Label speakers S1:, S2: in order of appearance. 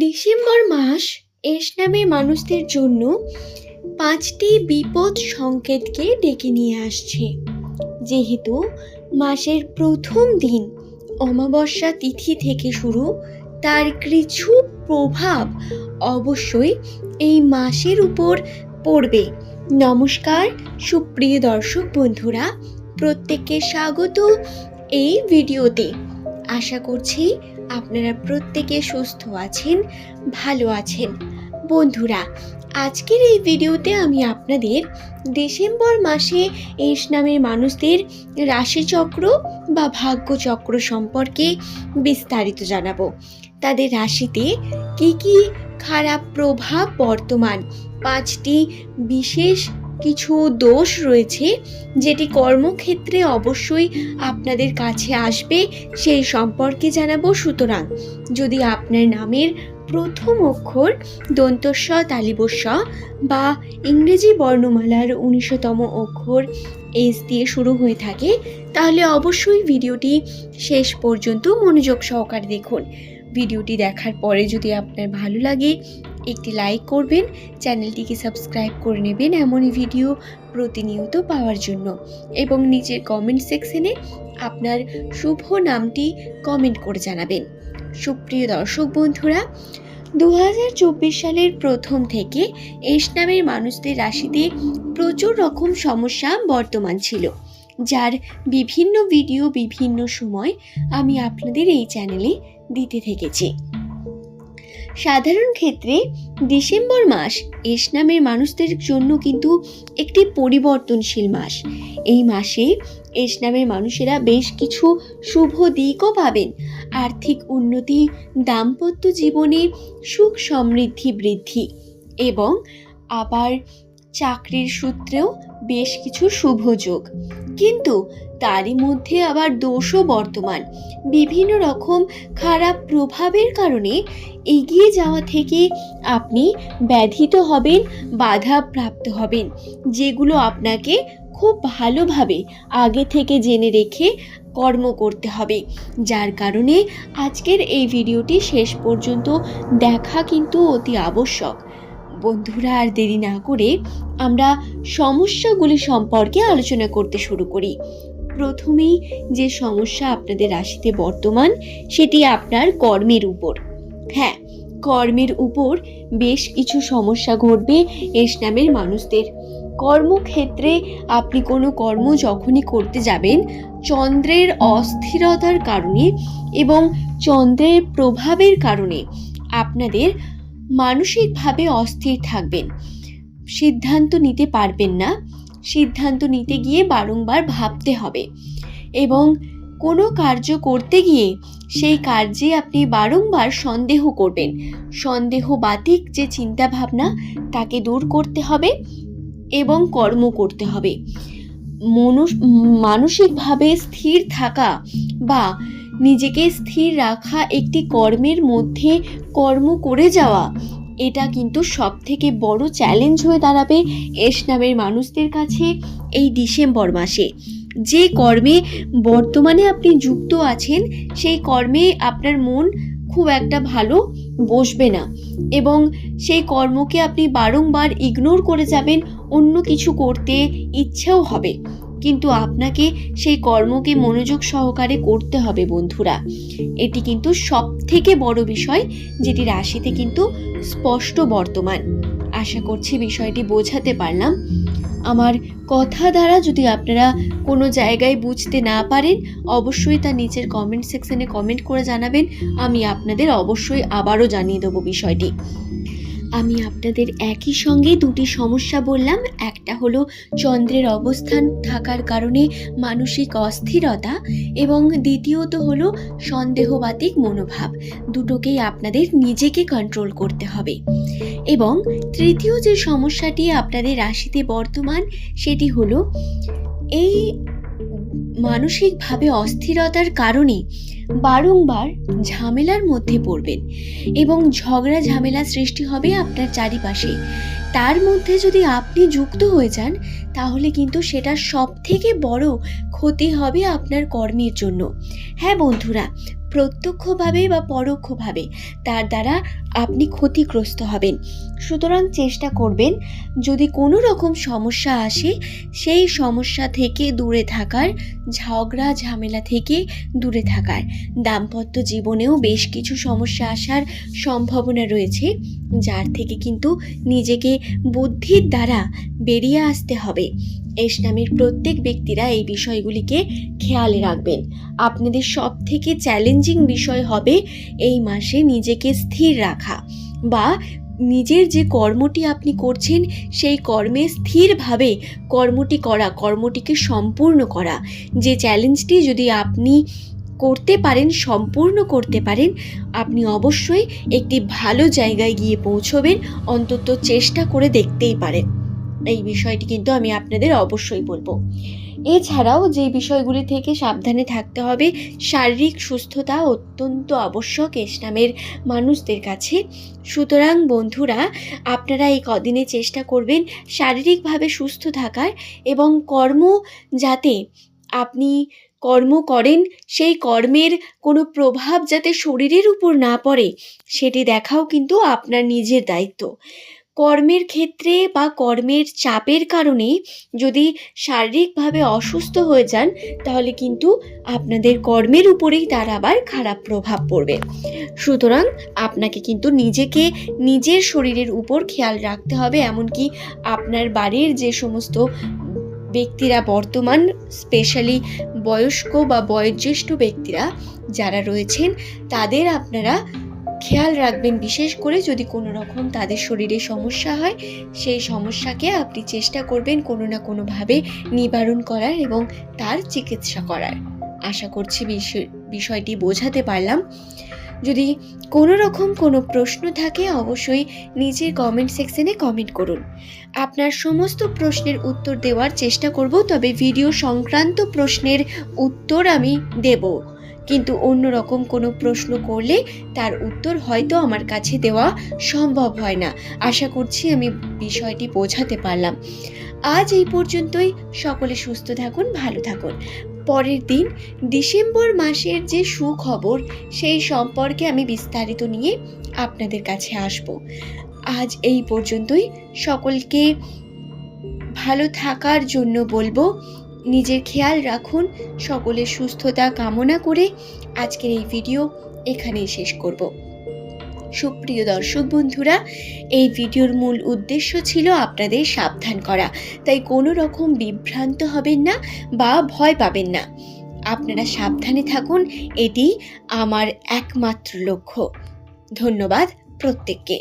S1: December মাস S নামের মানুষদের জন্য 5টি বিপদ সংকেতকে ডেকে নিয়ে আসছে। যেহেতু মাসের প্রথম দিন অমাবস্যা তিথি থেকে শুরু, তার কিছু প্রভাব অবশ্যই এই মাসের উপর পড়বে। নমস্কার সুপ্রিয় দর্শক বন্ধুরা, প্রত্যেককে স্বাগত এই ভিডিওতে। আশা করছি আপনারা প্রত্যেকে সুস্থ আছেন, ভালো আছেন। বন্ধুরা, আজকের এই ভিডিওতে আমি আপনাদের ডিসেম্বর মাসে এস নামের মানুষদের রাশিচক্র বা ভাগ্যচক্র সম্পর্কে বিস্তারিত জানাবো। তাদের রাশিতে কি কি খারাপ প্রভাব বর্তমান, 5টি বিশেষ কিছু দোষ রয়েছে যেটি কর্মক্ষেত্রে অবশ্যই আপনাদের কাছে আসবে, সেই সম্পর্কে জানাবো। সুতরাং যদি আপনার নামের প্রথম অক্ষর দন্তস্ব তালিবস্য বা ইংরেজি বর্ণমালার 19তম অক্ষর এস দিয়ে শুরু হয়ে থাকে, তাহলে অবশ্যই ভিডিওটি শেষ পর্যন্ত মনোযোগ সহকারে দেখুন। ভিডিওটি দেখার পরে যদি আপনার ভালো লাগে একটি লাইক করবেন, চ্যানেলটিকে সাবস্ক্রাইব করে নেবেন এমনই ভিডিও প্রতিনিয়ত পাওয়ার জন্য, এবং নিচের কমেন্ট সেকশনে আপনার শুভ নামটি কমেন্ট করে জানাবেন। সুপ্রিয় দর্শক বন্ধুরা, 2024 সালের প্রথম থেকে এস নামের মানুষদের রাশিতে প্রচুর রকম সমস্যা বর্তমান ছিল, যার বিভিন্ন ভিডিও বিভিন্ন সময় আমি আপনাদের এই চ্যানেলে দিতে থেকেছি। সাধারণ ক্ষেত্রে ডিসেম্বর মাস এস নামের মানুষদের জন্য কিন্তু একটি পরিবর্তনশীল মাস। এই মাসে এস নামের মানুষেরা বেশ কিছু শুভ দিকও পাবেন। আর্থিক উন্নতি, দাম্পত্য জীবনে সুখ সমৃদ্ধি বৃদ্ধি, এবং আবার চাকরির সূত্রেও বেশ কিছু শুভ যোগ। কিন্তু তারই মধ্যে আবার দোষও বর্তমান। বিভিন্ন রকম খারাপ প্রভাবের কারণে এগিয়ে যাওয়া থেকে আপনি ব্যাধিত হবেন, বাধা প্রাপ্ত হবেন, যেগুলো আপনাকে খুব ভালোভাবে আগে থেকে জেনে রেখে কর্ম করতে হবে। যার কারণে আজকের এই ভিডিওটি শেষ পর্যন্ত দেখা কিন্তু অতি আবশ্যক। বন্ধুরা, আর দেরি না করে আমরা সমস্যাগুলি সম্পর্কে আলোচনা করতে শুরু করি। প্রথমেই যে সমস্যা আপনাদের রাশিতে বর্তমান, সেটি আপনার কর্মের উপর। হ্যাঁ, কর্মের উপর বেশ কিছু সমস্যা ঘটবে এস নামের মানুষদের। কর্মক্ষেত্রে আপনি কোনো কর্ম যখনই করতে যাবেন, চন্দ্রের অস্থিরতার কারণে এবং চন্দ্রের প্রভাবের কারণে আপনাদের মানসিকভাবে অস্থির থাকবেন, সিদ্ধান্ত নিতে পারবেন না। সিদ্ধান্ত নিতে গিয়ে বারংবার ভাবতে হবে, এবং কোনো কার্য করতে গিয়ে সেই কার্যে আপনি বারংবার সন্দেহ করবেন। সন্দেহবাতিক যে চিন্তা ভাবনা, তাকে দূর করতে হবে এবং কর্ম করতে হবে। মানসিকভাবে স্থির থাকা বা নিজেকে স্থির রাখা, একটি কর্মের মধ্যে কর্ম করে যাওয়া, এটা কিন্তু সব থেকে বড় চ্যালেঞ্জ হয়ে দাঁড়াবে এস নামের মানুষদের কাছে এই ডিসেম্বর মাসে। যে কর্মে বর্তমানে আপনি যুক্ত আছেন, সেই কর্মে আপনার মন খুব একটা ভালো বসবে না, এবং সেই কর্মকে আপনি বারংবার ইগনোর করে যাবেন। অন্য কিছু করতে ইচ্ছেও হবে, কিন্তু আপনাকে সেই কর্মকে মনোযোগ সহকারে করতে হবে। বন্ধুরা, এটি কিন্তু সব থেকে বড় বিষয়, যেটি রাশিতে কিন্তু স্পষ্ট বর্তমান। আশা করছি বিষয়টি বোঝাতে পারলাম। আমার কথা দ্বারা যদি আপনারা কোনো জায়গায় বুঝতে না পারেন, অবশ্যই তা নিচের কমেন্ট সেকশনে কমেন্ট করে জানাবেন। আমি আপনাদের অবশ্যই আবারও জানিয়ে দেবো বিষয়টি। আমি আপনাদের একই সঙ্গে দুটি সমস্যা বললাম। একটা হলো চন্দ্রের অবস্থান থাকার কারণে মানসিক অস্থিরতা, এবং দ্বিতীয়ত হলো সন্দেহবাতিক মনোভাব। দুটোকেই আপনাদের নিজেকে কন্ট্রোল করতে হবে। এবং তৃতীয় যে সমস্যাটি আপনাদের রাশিতে বর্তমান, সেটি হলো এই মানসিকভাবে অস্থিরতার কারণে বারংবার ঝামেলার মধ্যে পড়বেন, এবং ঝগড়া ঝামেলা সৃষ্টি হবে আপনার চারিপাশে। তার মধ্যে যদি আপনি যুক্ত হয়ে যান, তাহলে কিন্তু সেটা সব থেকে বড় ক্ষতি হবে আপনার কর্মের জন্য। হ্যাঁ বন্ধুরা, প্রত্যক্ষভাবে বা পরোক্ষভাবে তার দ্বারা আপনি ক্ষতিগ্রস্ত হবেন। সুতরাং চেষ্টা করবেন যদি কোনো রকম সমস্যা আসে সেই সমস্যা থেকে দূরে থাকার, ঝগড়া ঝামেলা থেকে দূরে থাকার। দাম্পত্য জীবনেও বেশ কিছু সমস্যা আসার সম্ভাবনা রয়েছে, যার থেকে কিন্তু নিজেকে বুদ্ধির দ্বারা বেরিয়ে আসতে হবে। এশনামের প্রত্যেক ব্যক্তিরা এই বিষয়গুলিকে খেয়াল রাখবেন। আপনাদের সব থেকে চ্যালেঞ্জিং বিষয় হবে এই মাসে নিজেকে স্থির রাখা, বা নিজের যে কর্মটি আপনি করছেন সেই কর্মে স্থিরভাবে কর্মটিকে সম্পূর্ণ করা। যে চ্যালেঞ্জটি যদি আপনি করতে পারেন, সম্পূর্ণ করতে পারেন, আপনি অবশ্যই একটি ভালো জায়গায় গিয়ে পৌঁছবেন। অন্তত চেষ্টা করে দেখতেই পারেন। এই বিষয়টি কিন্তু আমি আপনাদের অবশ্যই বলবো। এছাড়াও যে বিষয়গুলি থেকে সাবধানে থাকতে হবে, শারীরিক সুস্থতা অত্যন্ত আবশ্যক এশনামের মানুষদের কাছে। সুতরাং বন্ধুরা, আপনারা এই কদিনে চেষ্টা করবেন শারীরিকভাবে সুস্থ থাকার, এবং যাতে আপনি কর্ম করেন সেই কর্মের কোনো প্রভাব যাতে শরীরের উপর না পড়ে সেটি দেখাও কিন্তু আপনার নিজের দায়িত্ব। কর্মের ক্ষেত্রে বা কর্মের চাপের কারণে যদি শারীরিকভাবে অসুস্থ হয়ে যান তাহলে কিন্তু আপনাদের কর্মের উপরেই তার আবার খারাপ প্রভাব পড়বে। সুতরাং আপনাকে কিন্তু নিজের শরীরের উপর খেয়াল রাখতে হবে। এমনকি আপনার বাড়ির যে সমস্ত ব্যক্তিরা বর্তমান, স্পেশালি বয়স্ক বা বয়োজ্যেষ্ঠ ব্যক্তিরা যারা রয়েছেন, তাদের আপনারা খেয়াল রাখবেন। বিশেষ করে যদি কোনো রকম তাদের শরীরে সমস্যা হয় সেই সমস্যাকে আপনি চেষ্টা করবেন কোনো না কোনোভাবে নিবারণ করার এবং তার চিকিৎসা করার। আশা করছি বিষয়টি বোঝাতে পারলাম। যদি কোনো রকম কোনো প্রশ্ন থাকে অবশ্যই নিচের কমেন্ট সেকশনে কমেন্ট করুন। আপনার সমস্ত প্রশ্নের উত্তর দেওয়ার চেষ্টা করব, তবে ভিডিও সংক্রান্ত প্রশ্নের উত্তর আমি দেব, কিন্তু অন্য রকম কোনো প্রশ্ন করলে তার উত্তর হয়তো আমার কাছে দেওয়া সম্ভব হয় না। আশা করছি আমি বিষয়টি বোঝাতে পারলাম। আজ এই পর্যন্তই। সকলে সুস্থ থাকুন, ভালো থাকুন। পরের দিন ডিসেম্বর মাসের যে সুখবর সেই সম্পর্কে আমি বিস্তারিত নিয়ে আপনাদের কাছে আসব। আজ এই পর্যন্তই। সকলকে ভালো থাকার জন্য বলবো, নিজের খেয়াল রাখুন। সকলের সুস্থতা কামনা করে আজকের এই ভিডিও এখানেই শেষ করব। সুপ্রিয় দর্শক বন্ধুরা, এই ভিডিওর মূল উদ্দেশ্য ছিল আপনাদের সাবধান করা, তাই কোনো রকম বিভ্রান্ত হবেন না বা ভয় পাবেন না। আপনারা সাবধানে থাকুন, এটি আমার একমাত্র লক্ষ্য। ধন্যবাদ প্রত্যেককে।